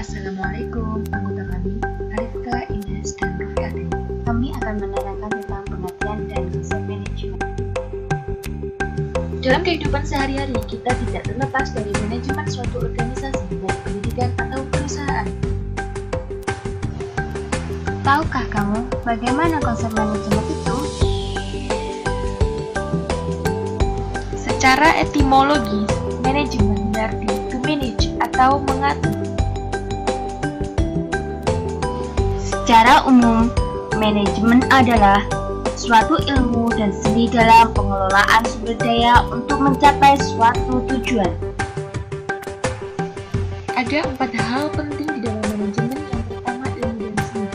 Assalamualaikum, anggota kami, Arifka, Ines, dan Rufiati. Kami akan menerangkan tentang pengertian dan konsep manajemen. Dalam kehidupan sehari-hari, kita tidak terlepas dari manajemen suatu organisasi, baik pendidikan atau perusahaan. Tahukah kamu bagaimana konsep manajemen itu? Secara etimologis, manajemen berarti to manage atau mengatur. Secara umum, manajemen adalah suatu ilmu dan seni dalam pengelolaan sumber daya untuk mencapai suatu tujuan. Ada 4 hal penting di dalam manajemen. Yang pertama, ilmu dan seni.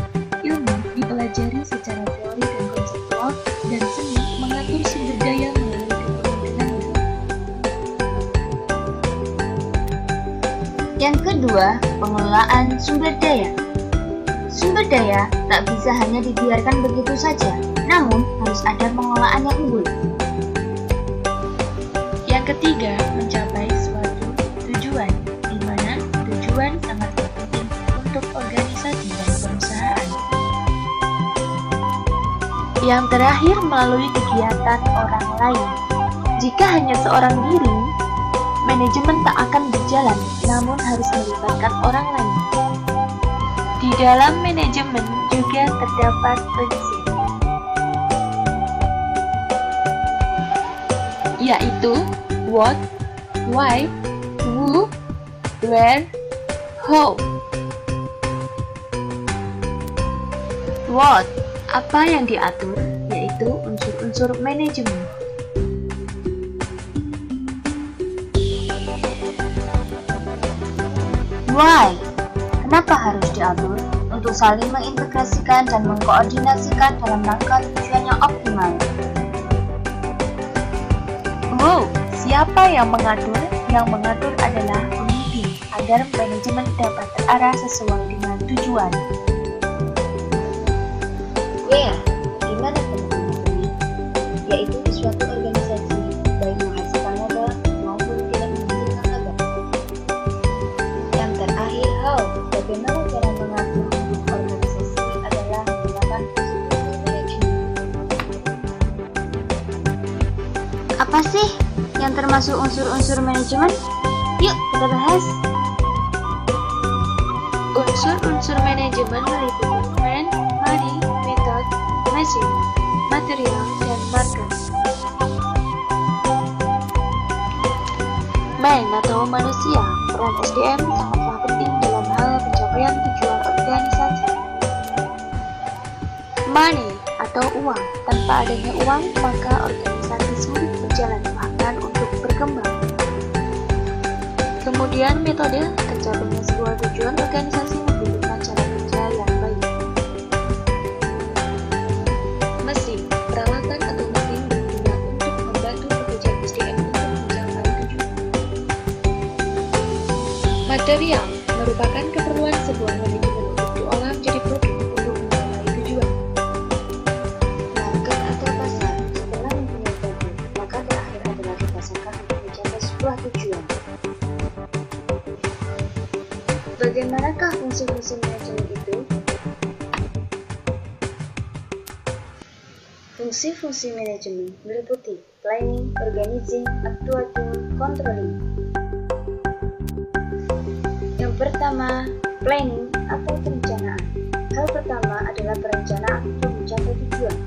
Ilmu dipelajari secara teori dan konseptual, dan seni mengatur sumber daya melalui kepemimpinan. Yang kedua, pengelolaan sumber daya. Sumber daya tak bisa hanya dibiarkan begitu saja, namun harus ada pengelolaan yang unggul. Yang ketiga, mencapai suatu tujuan, di mana tujuan sangat penting untuk organisasi dan perusahaan. Yang terakhir, melalui kegiatan orang lain. Jika hanya seorang diri, manajemen tak akan berjalan, namun harus melibatkan orang lain. Di dalam manajemen juga terdapat prinsip, yaitu what, why, who, where, how. What, apa yang diatur, yaitu unsur-unsur manajemen. Why, kenapa harus diatur? Untuk saling mengintegrasikan dan mengkoordinasikan dalam rangka tujuan yang optimal. Wow, siapa yang mengatur? Yang mengatur adalah pemimpin, agar manajemen dapat terarah sesuai dengan tujuan. Where, di mana teman-teman beri? Yaitu di suatu organisasi, baik menghasilkan laba maupun tidak menghasilkan laba. Yang terakhir, how, bagaimana cara mengatur organisasi adalah menggunakan unsur manajemen. Apa sih yang termasuk unsur-unsur manajemen? Yuk kita bahas. Unsur-unsur manajemen meliputi man, money, method, machine, material, dan market. Man atau manusia, peran SDM sangatlah penting dalam hal pencapaian tujuan organisasi. Money atau uang, tanpa adanya uang maka organisasi sulit berjalan bahkan untuk berkembang. Kemudian metode, tercapainya sebuah tujuan organisasi membutuhkan cara kerja yang baik. Mesin, peralatan atau mesin berguna untuk membantu pekerja SDM untuk mencapai tujuan. Material, merupakan keperluan sebuah manajemen untuk diolah menjadi produk untuk mencapai tujuan. Market atau pasar, setelah mempunyai produk, maka terakhir adalah dipasarkan untuk mencapai sebuah tujuan. Bagaimanakah fungsi-fungsi manajemen itu? Fungsi-fungsi manajemen meliputi planning, organizing, actuating, controlling. Yang pertama, planning atau perencanaan. Hal pertama adalah perencanaan untuk mencapai tujuan.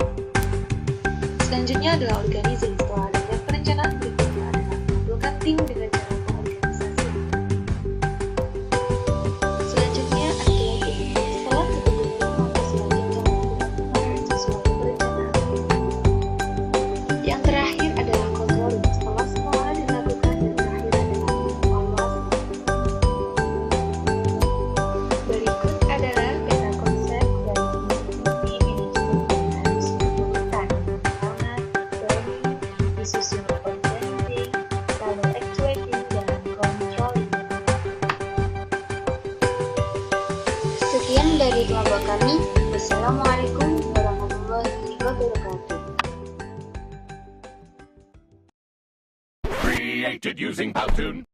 Selanjutnya adalah organizing. Setelah adanya perencanaan, berikutnya adalah mengumpulkan tim dengan cara mengorganisasi. Selanjutnya, actuating. Setelah terbentuk tim, maka selanjutnya melakukan sesuai perencanaan. Yang terakhir adalah controlling. Setelah semua hal dilakukan, yang terakhir adalah evaluasi. Berikut adalah peta konsep dari fungsi manajemen yang harus diperlukan. Pertama, planning, disusul organizing, lalu actuating, dan controlling. Sekian dari kelompok kami. Wassalamualaikum warahmatullahi wabarakatuh. Created using Powtoon.